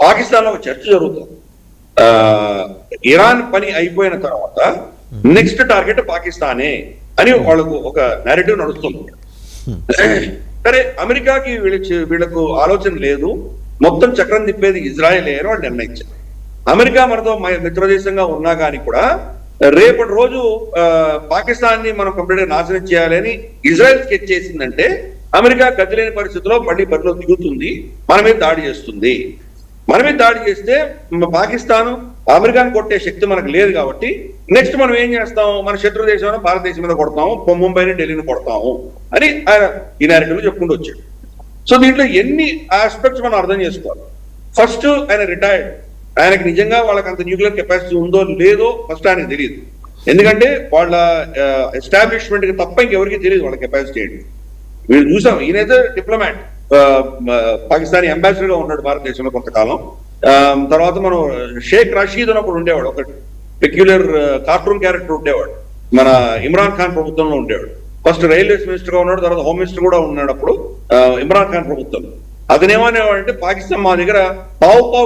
పాకిస్తాన్ లో ఒక చర్చ జరుగుతుంది. ఇరాన్ పని అయిపోయిన తర్వాత నెక్స్ట్ టార్గెట్ పాకిస్తానే అని వాళ్ళకు ఒక నేరేటివ్ నడుస్తుంది. సరే, అమెరికాకి వీళ్ళకు ఆలోచన లేదు, మొత్తం చక్రం తిప్పేది ఇజ్రాయెల్ అని వాళ్ళు నిర్ణయించారు. అమెరికా మనతో మిత్రదేశంగా ఉన్నా కానీ కూడా రేపటి రోజు పాకిస్తాన్ ని మనం కంప్లీట్ గా నాశనం చేయాలని ఇజ్రాయెల్ స్కెచ్ చేసిందంటే అమెరికా గతిలేని పరిస్థితిలో మళ్ళీ బరిలో దిగుతుంది, మన మీద దాడి చేస్తుంది. మన మీద దాడి చేస్తే పాకిస్తాన్ అమెరికాను కొట్టే శక్తి మనకు లేదు కాబట్టి నెక్స్ట్ మనం ఏం చేస్తాం, మన శత్రు దేశం భారతదేశం మీద కొడతాము, ముంబైని ఢిల్లీని కొడతాము అని ఆయన ఈ నేరేటివ్ చెప్పుకుంటూ వచ్చాడు. సో దీంట్లో ఎన్ని ఆస్పెక్ట్స్ మనం అర్థం చేసుకోవాలి. ఫస్ట్, ఆయన రిటైర్డ్, ఆయనకి నిజంగా వాళ్ళకి అంత న్యూక్లియర్ కెపాసిటీ ఉందో లేదో ఫస్ట్ ఆయనకు తెలియదు. ఎందుకంటే వాళ్ళ ఎస్టాబ్లిష్మెంట్ కి తప్ప ఇంకెవరికి తెలియదు వాళ్ళ కెపాసిటీ ఏంటి. వీళ్ళు చూసాం, ఈయనైతే డిప్లొమాట్, పాకిస్తానీ అంబాసిడర్ గా ఉన్నాడు భారతదేశంలో కొంతకాలం. తర్వాత మనం షేక్ రషీద్ అని ఒకడు ఉండేవాడు, ఒక పెక్యులర్ కార్టూన్ క్యారెక్టర్ ఉండేవాడు, మన ఇమ్రాన్ ఖాన్ ప్రభుత్వంలో ఉండేవాడు. ఫస్ట్ రైల్వేస్ మినిస్టర్ గా ఉన్నాడు, తర్వాత హోమ్ మినిస్టర్ కూడా ఉన్నాడు అప్పుడు ఇమ్రాన్ ఖాన్ ప్రభుత్వం. అతనేమనేవాడంటే పాకిస్తాన్ మా దగ్గర పావు